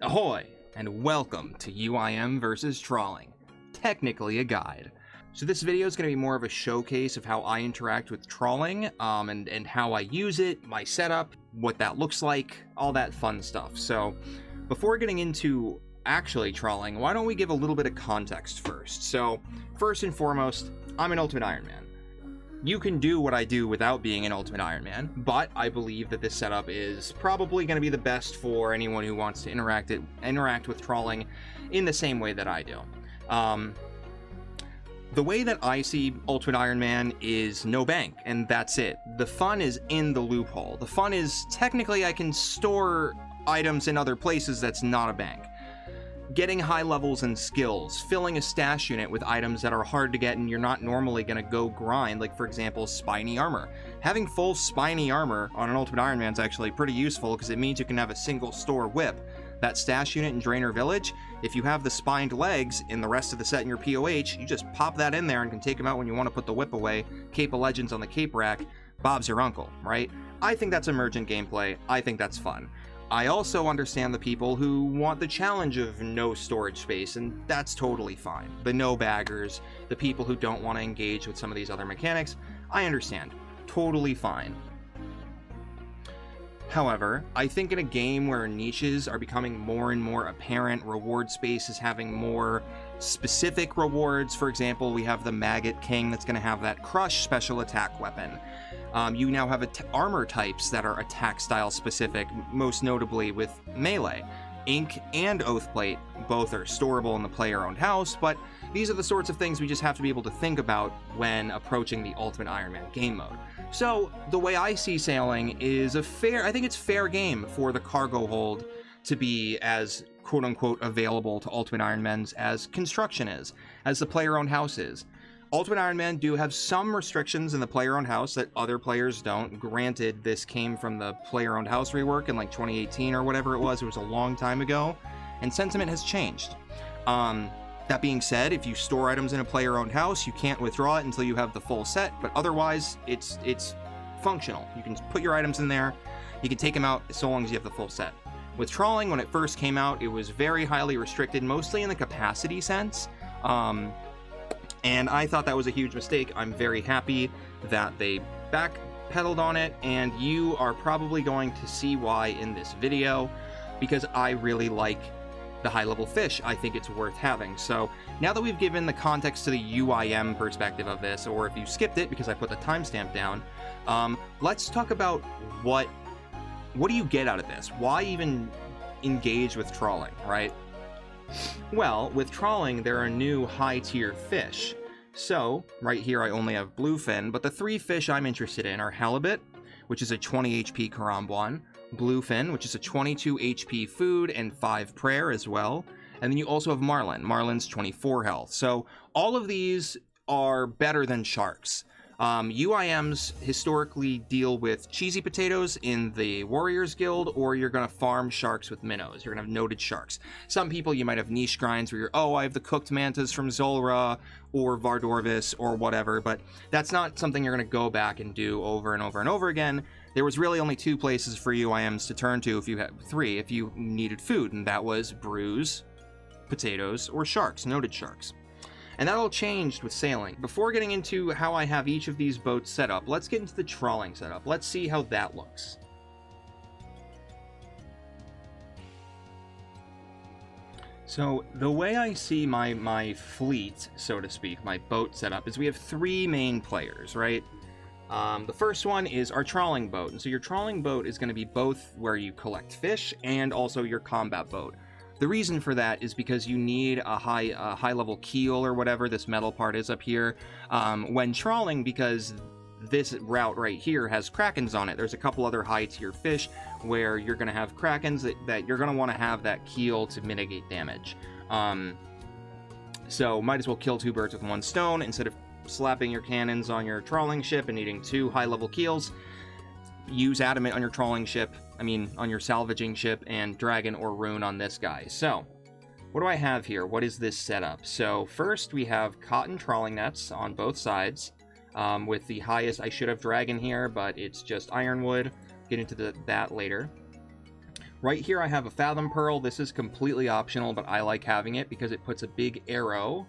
Ahoy, and welcome to UIM versus Trawling, technically a guide. So this video is going to be more of a showcase of how I interact with trawling, and how I use it, my setup, what that looks like, all that fun stuff. So before getting into actually trawling, why don't we give a little bit of context first? So first and foremost, I'm an Ultimate Iron Man. You can do what I do without being an Ultimate Iron Man, but I believe that this setup is probably going to be the best for anyone who wants to interact with trawling in the same way that I do. The way that I see Ultimate Iron Man is no bank, and that's it. The fun is in the loophole. The fun is technically I can store items in other places that's not a bank. Getting high levels and skills, filling a stash unit with items that are hard to get and you're not normally going to go grind, like for example spiny armor. Having full spiny armor on an Ultimate Iron Man is actually pretty useful because it means you can have a single store whip. That stash unit in Drainer Village, if you have the spined legs in the rest of the set in your POH, you just pop that in there and can take them out when you want to put the whip away. Cape of Legends on the cape rack, Bob's your uncle, right? I think that's emergent gameplay. I think that's fun. I also understand the people who want the challenge of no storage space, and that's totally fine. The no baggers, the people who don't want to engage with some of these other mechanics, I understand. Totally fine. However, I think in a game where niches are becoming more and more apparent, reward space is having more specific rewards. For example, we have the Maggot King that's going to have that Crush special attack weapon. You now have armor types that are attack style specific, most notably with melee. Ink and Oathplate both are storable in the player-owned house, but these are the sorts of things we just have to be able to think about when approaching the Ultimate Iron Man game mode. So the way I see sailing is I think it's fair game for the cargo hold to be as quote-unquote available to Ultimate Iron Men's as construction is, as the player-owned house is. Ultimate Iron Man do have some restrictions in the player-owned house that other players don't. Granted, this came from the player-owned house rework in like 2018 or whatever it was. It was a long time ago, and sentiment has changed. That being said, if you store items in a player-owned house, you can't withdraw it until you have the full set, but otherwise, it's functional. You can put your items in there, you can take them out so long as you have the full set. With Trawling, when it first came out, it was very highly restricted, mostly in the capacity sense. And I thought that was a huge mistake. I'm very happy that they backpedaled on it, and you are probably going to see why in this video, because I really like the high-level fish. I think it's worth having. So now that we've given the context to the UIM perspective of this, or if you skipped it because I put the timestamp down, let's talk about what do you get out of this? Why even engage with trawling, right? Well, with trawling, there are new high-tier fish. So, right here I only have bluefin, but the three fish I'm interested in are halibut, which is a 20 HP Karambwan, bluefin, which is a 22 HP food and 5 prayer as well, and then you also have marlin. Marlin's 24 health. So, all of these are better than sharks. UIMs historically deal with cheesy potatoes in the Warriors Guild, or you're going to farm sharks with minnows. You're going to have noted sharks. Some people, you might have niche grinds where you're, I have the cooked mantas from Zolra or Vardorvis or whatever, but that's not something you're going to go back and do over and over and over again. There was really only two places for UIMs to turn to if you had three, if you needed food, and that was brews, potatoes, or sharks, noted sharks. And that all changed with sailing. Before getting into how I have each of these boats set up, let's get into the trawling setup. Let's see how that looks. So the way I see my fleet, so to speak, my boat setup, is we have three main players, right? The first one is our trawling boat. And so your trawling boat is going to be both where you collect fish and also your combat boat. The reason for that is because you need a high level keel or whatever this metal part is up here when trawling, because this route right here has krakens on it. There's a couple other high tier fish where you're going to have krakens that you're going to want to have that keel to mitigate damage. So might as well kill two birds with one stone instead of slapping your cannons on your trawling ship and needing two high level keels. Use adamant on your trawling ship, on your salvaging ship, and dragon or rune on this guy. So, what do I have here? What is this setup? So, first we have cotton trawling nets on both sides, with the highest, I should have dragon here, but it's just ironwood. Get into that later. Right here I have a Fathom Pearl. This is completely optional, but I like having it because it puts a big arrow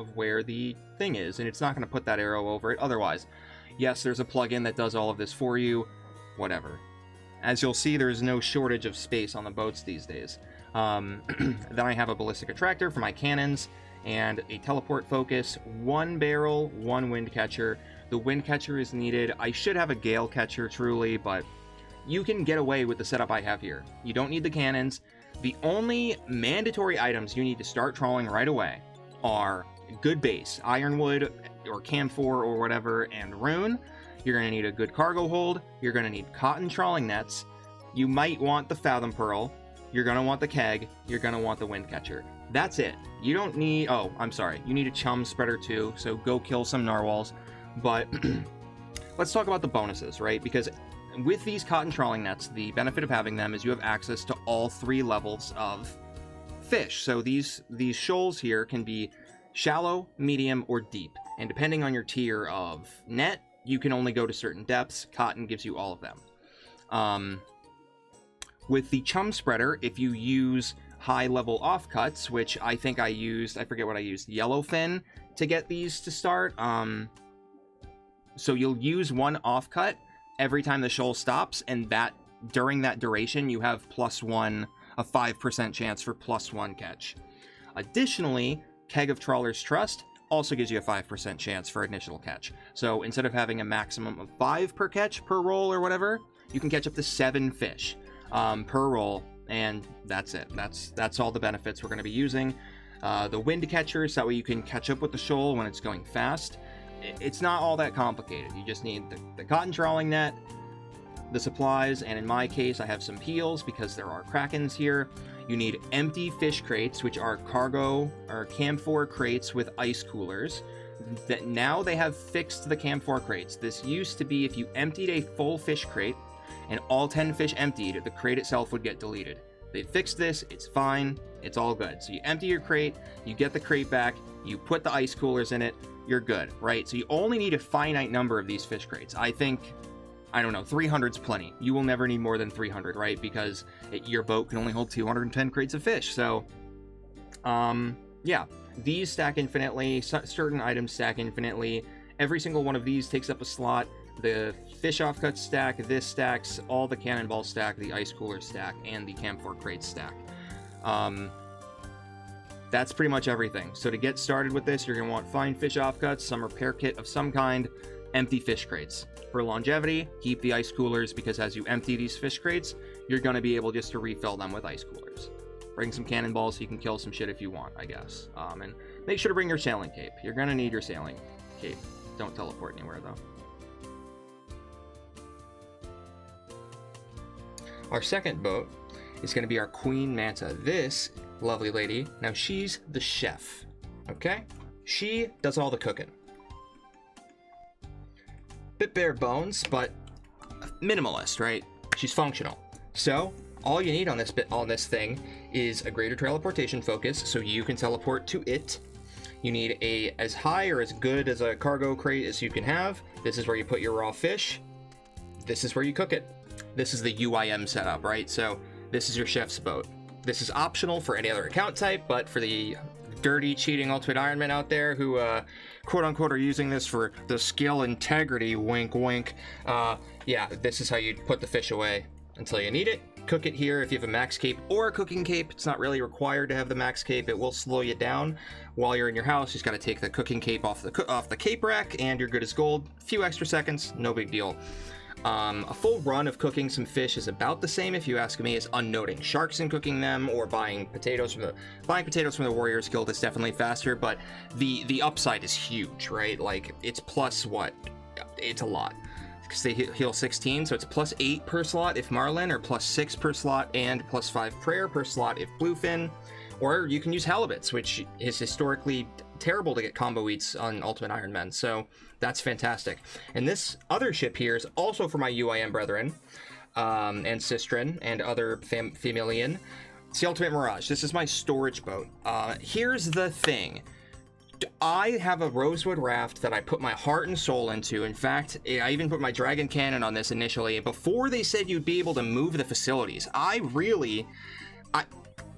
of where the thing is, and it's not going to put that arrow over it otherwise. Yes, there's a plugin that does all of this for you, whatever. As you'll see, there's no shortage of space on the boats these days. Then I have a ballistic attractor for my cannons, and a teleport focus, 1 barrel, 1 wind catcher. The wind catcher is needed. I should have a gale catcher, truly, but you can get away with the setup I have here. You don't need the cannons. The only mandatory items you need to start trawling right away are good base, ironwood or camphor or whatever, and rune. You're going to need a good cargo hold. You're going to need cotton trawling nets. You might want the Fathom Pearl. You're going to want the keg. You're going to want the wind catcher. That's it. You don't need... Oh, I'm sorry. You need a chum spreader too, so go kill some narwhals. But let's talk about the bonuses, right? Because with these cotton trawling nets, the benefit of having them is you have access to all 3 levels of fish. So these shoals here can be shallow, medium, or deep. And depending on your tier of net, you can only go to certain depths. Cotton gives you all of them. With the chum spreader, if you use high-level offcuts, which I think I used, I forget what I used, yellowfin to get these to start. So you'll use 1 offcut every time the shoal stops, and that during that duration, you have +1, a 5% chance for +1 catch. Additionally, Keg of Trawler's Trust also gives you a 5% chance for initial catch. So instead of having a maximum of 5 per catch per roll or whatever, you can catch up to 7 fish per roll, and that's it. That's all the benefits we're going to be using. The wind catchers, that way you can catch up with the shoal when it's going fast. It's not all that complicated. You just need the cotton trawling net, the supplies, and in my case, I have some peels because there are krakens here. You need empty fish crates, which are cargo or camphor crates with ice coolers. That now they have fixed the camphor crates. This used to be if you emptied a full fish crate and all 10 fish emptied, the crate itself would get deleted. They fixed this, it's fine, it's all good. So you empty your crate, you get the crate back, you put the ice coolers in it, you're good, right? So you only need a finite number of these fish crates. I think, I don't know, 300's plenty. You will never need more than 300, right? Because your boat can only hold 210 crates of fish. So, yeah, these stack infinitely, certain items stack infinitely. Every single one of these takes up a slot. The fish offcuts stack, this stacks, all the cannonballs stack, the ice cooler stack, and the camphor crates stack. That's pretty much everything. So to get started with this, you're going to want fine fish offcuts, some repair kit of some kind, empty fish crates. For longevity, keep the ice coolers, because as you empty these fish crates, you're going to be able just to refill them with ice coolers. Bring some cannonballs so you can kill some shit if you want, I guess. And make sure to bring your sailing cape. You're going to need your sailing cape. Don't teleport anywhere, though. Our second boat is going to be our Queen Manta. This lovely lady, now she's the chef, okay? She does all the cooking. Bit bare bones, but minimalist, right? She's functional. So all you need on this thing is a greater teleportation focus, so you can teleport to it. You need a as high or as good as a cargo crate as you can have. This is where you put your raw fish. This is where you cook it. This is the UIM setup, right? So this is your chef's boat. This is optional for any other account type, but for the dirty, cheating Ultimate Ironmen out there who, quote-unquote, are using this for the skill integrity, wink, wink, yeah, this is how you put the fish away until you need it. Cook it here if you have a max cape or a cooking cape. It's not really required to have the max cape. It will slow you down while you're in your house. You just got to take the cooking cape off the cape rack, and you're good as gold. A few extra seconds, no big deal. A full run of cooking some fish is about the same, if you ask me, as unnoting sharks and cooking them, or buying potatoes from the Warriors Guild is definitely faster, but the upside is huge, right? Like, it's plus what? It's a lot. Because they heal 16, so it's +8 per slot if Marlin, or +6 per slot, and +5 prayer per slot if Bluefin. Or you can use halibuts, which is historically terrible to get combo eats on Ultimate Iron Men, so that's fantastic. And this other ship here is also for my UIM brethren, and Sistren, and other Femilian. It's the Ultimate Mirage. This is my storage boat. Here's the thing. I have a rosewood raft that I put my heart and soul into. In fact, I even put my dragon cannon on this initially. Before they said you'd be able to move the facilities,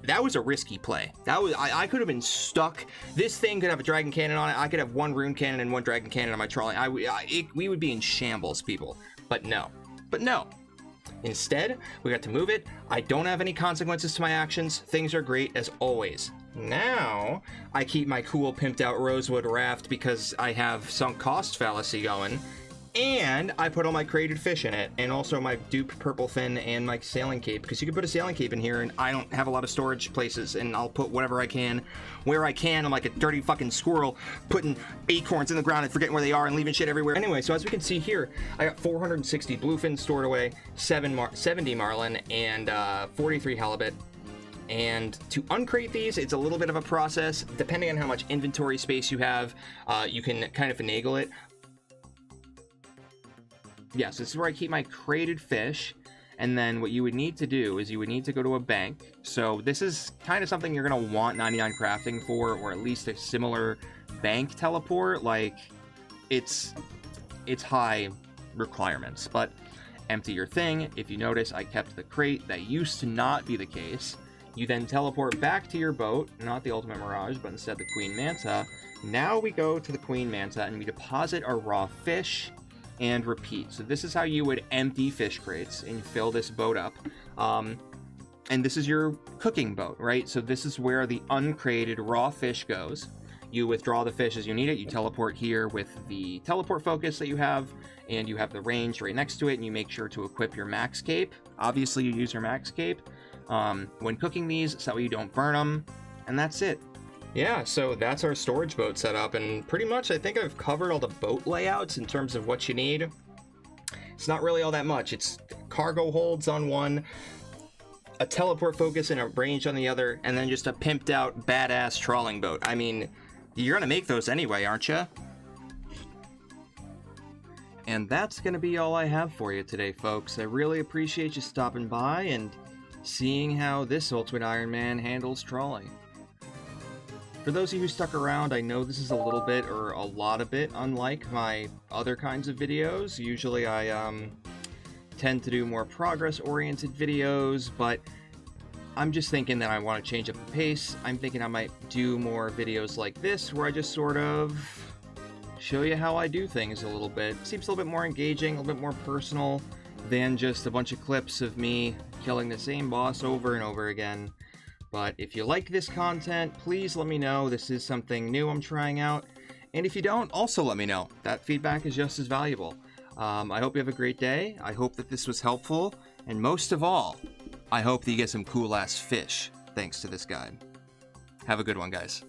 that was a risky play. I could have been stuck. This thing could have a dragon cannon on it. I could have one rune cannon and one dragon cannon on my trawling. We would be in shambles, people. But no. Instead, we got to move it. I don't have any consequences to my actions. Things are great as always. Now, I keep my cool pimped out rosewood raft because I have sunk cost fallacy going. And I put all my created fish in it, and also my dupe purple fin and my sailing cape, because you can put a sailing cape in here, and I don't have a lot of storage places, and I'll put whatever I can, where I can. I'm like a dirty fucking squirrel, putting acorns in the ground and forgetting where they are and leaving shit everywhere. Anyway, so as we can see here, I got 460 bluefin stored away, 70 marlin, and 43 halibut. And to uncrate these, it's a little bit of a process. Depending on how much inventory space you have, you can kind of finagle it. Yes, this is where I keep my crated fish, and then what you would need to do is you would need to go to a bank. So this is kind of something you're going to want 99 crafting for, or at least a similar bank teleport. Like, it's high requirements, but empty your thing. If you notice, I kept the crate. That used to not be the case. You then teleport back to your boat, not the Ultimate Mirage, but instead the Queen Manta. Now we go to the Queen Manta, and we deposit our raw fish, and repeat. So this is how you would empty fish crates and fill this boat up. And this is your cooking boat, right? So this is where the uncreated raw fish goes. You withdraw the fish as you need it. You teleport here with the teleport focus that you have, and you have the range right next to it, and you make sure to equip your max cape. Obviously, you use your max cape when cooking these, so that way you don't burn them, and that's it. Yeah, so that's our storage boat setup, and pretty much I think I've covered all the boat layouts in terms of what you need. It's not really all that much. It's cargo holds on one, a teleport focus and a range on the other, and then just a pimped out badass trawling boat. I mean, you're gonna make those anyway, aren't you? And that's gonna be all I have for you today, folks. I really appreciate you stopping by and seeing how this Ultimate Iron Man handles trawling. For those of you who stuck around, I know this is a little bit, or a lot of it, unlike my other kinds of videos. Usually I tend to do more progress-oriented videos, but I'm just thinking that I want to change up the pace. I'm thinking I might do more videos like this, where I just sort of show you how I do things a little bit. Seems a little bit more engaging, a little bit more personal than just a bunch of clips of me killing the same boss over and over again. But if you like this content, please let me know. This is something new I'm trying out. And if you don't, also let me know. That feedback is just as valuable. I hope you have a great day. I hope that this was helpful. And most of all, I hope that you get some cool-ass fish thanks to this guide. Have a good one, guys.